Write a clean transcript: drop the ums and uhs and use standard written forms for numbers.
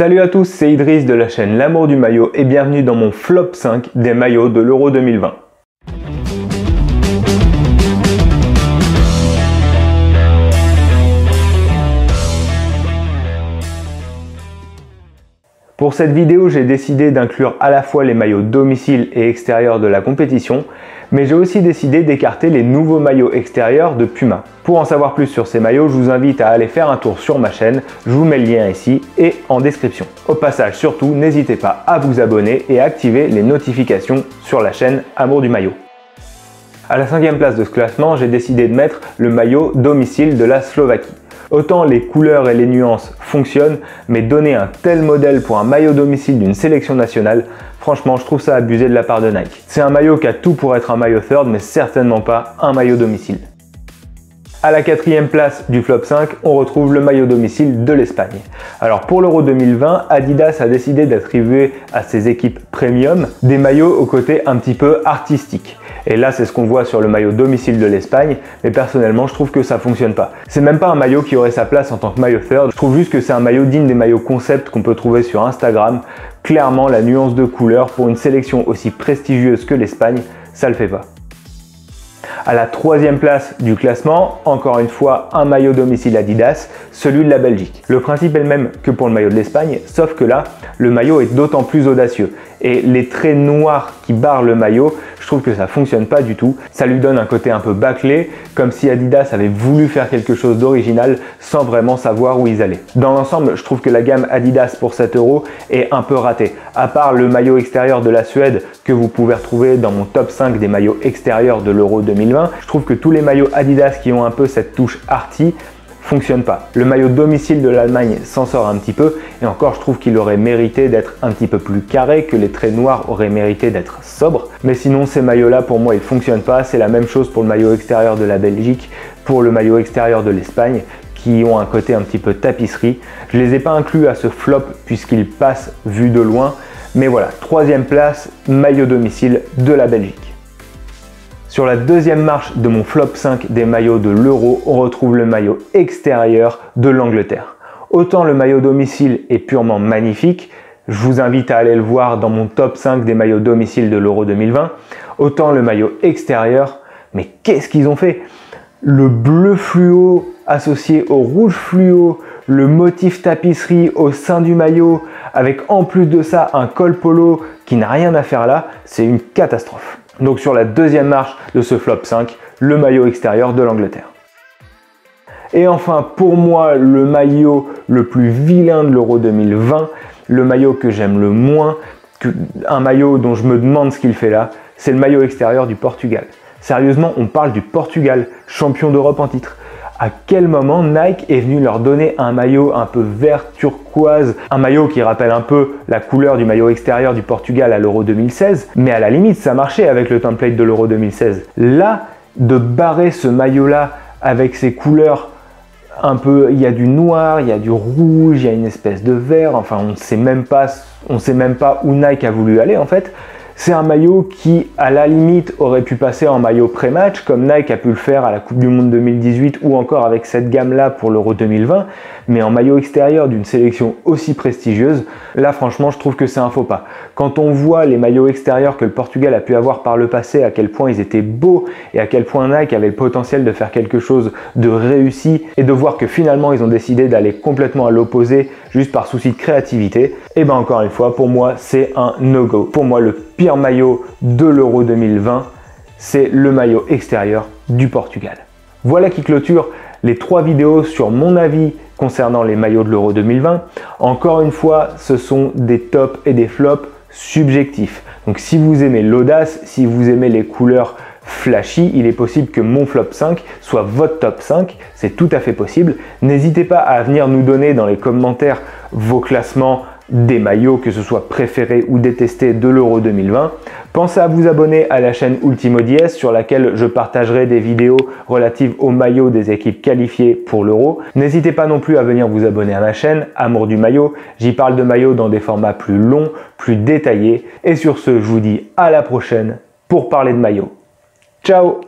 Salut à tous, c'est Idriss de la chaîne L'amour du maillot et bienvenue dans mon flop 5 des maillots de l'Euro 2020. Pour cette vidéo, j'ai décidé d'inclure à la fois les maillots domicile et extérieur de la compétition, mais j'ai aussi décidé d'écarter les nouveaux maillots extérieurs de Puma. Pour en savoir plus sur ces maillots, je vous invite à aller faire un tour sur ma chaîne, je vous mets le lien ici et en description. Au passage, surtout, n'hésitez pas à vous abonner et à activer les notifications sur la chaîne Amour du maillot. À la 5e place de ce classement, j'ai décidé de mettre le maillot domicile de la Slovaquie. Autant les couleurs et les nuances fonctionnent, mais donner un tel modèle pour un maillot domicile d'une sélection nationale, franchement je trouve ça abusé de la part de Nike. C'est un maillot qui a tout pour être un maillot third, mais certainement pas un maillot domicile. À la 4e place du flop 5, on retrouve le maillot domicile de l'Espagne. Alors pour l'Euro 2020, Adidas a décidé d'attribuer à ses équipes premium des maillots au côté un petit peu artistique. Et là, c'est ce qu'on voit sur le maillot domicile de l'Espagne, mais personnellement, je trouve que ça fonctionne pas. C'est même pas un maillot qui aurait sa place en tant que maillot third, je trouve juste que c'est un maillot digne des maillots concept qu'on peut trouver sur Instagram. Clairement, la nuance de couleur pour une sélection aussi prestigieuse que l'Espagne, ça le fait pas. À la 3e place du classement, encore une fois, un maillot domicile Adidas, celui de la Belgique. Le principe est le même que pour le maillot de l'Espagne, sauf que là, le maillot est d'autant plus audacieux. Et les traits noirs qui barrent le maillot, je trouve que ça fonctionne pas du tout. Ça lui donne un côté un peu bâclé, comme si Adidas avait voulu faire quelque chose d'original sans vraiment savoir où ils allaient. Dans l'ensemble, je trouve que la gamme Adidas pour 7 € est un peu ratée. À part le maillot extérieur de la Suède que vous pouvez retrouver dans mon top 5 des maillots extérieurs de l'Euro 2020, je trouve que tous les maillots Adidas qui ont un peu cette touche arty fonctionne pas. Le maillot domicile de l'Allemagne s'en sort un petit peu et encore je trouve qu'il aurait mérité d'être un petit peu plus carré, que les traits noirs auraient mérité d'être sobres. Mais sinon ces maillots là pour moi ils fonctionnent pas. C'est la même chose pour le maillot extérieur de la Belgique, pour le maillot extérieur de l'Espagne qui ont un côté un petit peu tapisserie. Je les ai pas inclus à ce flop puisqu'ils passent vu de loin. Mais voilà, 3e place, maillot domicile de la Belgique. Sur la 2e marche de mon flop 5 des maillots de l'Euro, on retrouve le maillot extérieur de l'Angleterre. Autant le maillot domicile est purement magnifique, je vous invite à aller le voir dans mon top 5 des maillots domicile de l'Euro 2020, autant le maillot extérieur, mais qu'est-ce qu'ils ont fait? Le bleu fluo associé au rouge fluo, le motif tapisserie au sein du maillot, avec en plus de ça un col polo qui n'a rien à faire là, c'est une catastrophe. Donc sur la 2e marche de ce flop 5, le maillot extérieur de l'Angleterre. Et enfin pour moi le maillot le plus vilain de l'Euro 2020, le maillot que j'aime le moins, un maillot dont je me demande ce qu'il fait là, c'est le maillot extérieur du Portugal. Sérieusement, on parle du Portugal, champion d'Europe en titre. À quel moment Nike est venu leur donner un maillot un peu vert turquoise, un maillot qui rappelle un peu la couleur du maillot extérieur du Portugal à l'Euro 2016, mais à la limite ça marchait avec le template de l'Euro 2016. Là, de barrer ce maillot-là avec ses couleurs un peu, il y a du noir, il y a du rouge, il y a une espèce de vert, enfin on sait même pas où Nike a voulu aller en fait. C'est un maillot qui, à la limite, aurait pu passer en maillot pré-match, comme Nike a pu le faire à la Coupe du Monde 2018 ou encore avec cette gamme-là pour l'Euro 2020, mais en maillot extérieur d'une sélection aussi prestigieuse, là franchement je trouve que c'est un faux pas. Quand on voit les maillots extérieurs que le Portugal a pu avoir par le passé, à quel point ils étaient beaux et à quel point Nike avait le potentiel de faire quelque chose de réussi et de voir que finalement ils ont décidé d'aller complètement à l'opposé juste par souci de créativité, et ben encore une fois pour moi c'est un no-go. Pour moi le pire maillot de l'Euro 2020, c'est le maillot extérieur du Portugal. Voilà qui clôture les 3 vidéos sur mon avis concernant les maillots de l'Euro 2020. Encore une fois, ce sont des tops et des flops subjectifs. Donc si vous aimez l'audace, si vous aimez les couleurs flashy, il est possible que mon flop 5 soit votre top 5, c'est tout à fait possible. N'hésitez pas à venir nous donner dans les commentaires vos classements des maillots, que ce soit préférés ou détestés de l'Euro 2020. Pensez à vous abonner à la chaîne Ultimo DS sur laquelle je partagerai des vidéos relatives aux maillots des équipes qualifiées pour l'Euro. N'hésitez pas non plus à venir vous abonner à ma chaîne Amour du maillot. J'y parle de maillots dans des formats plus longs, plus détaillés. Et sur ce, je vous dis à la prochaine pour parler de maillots. Ciao!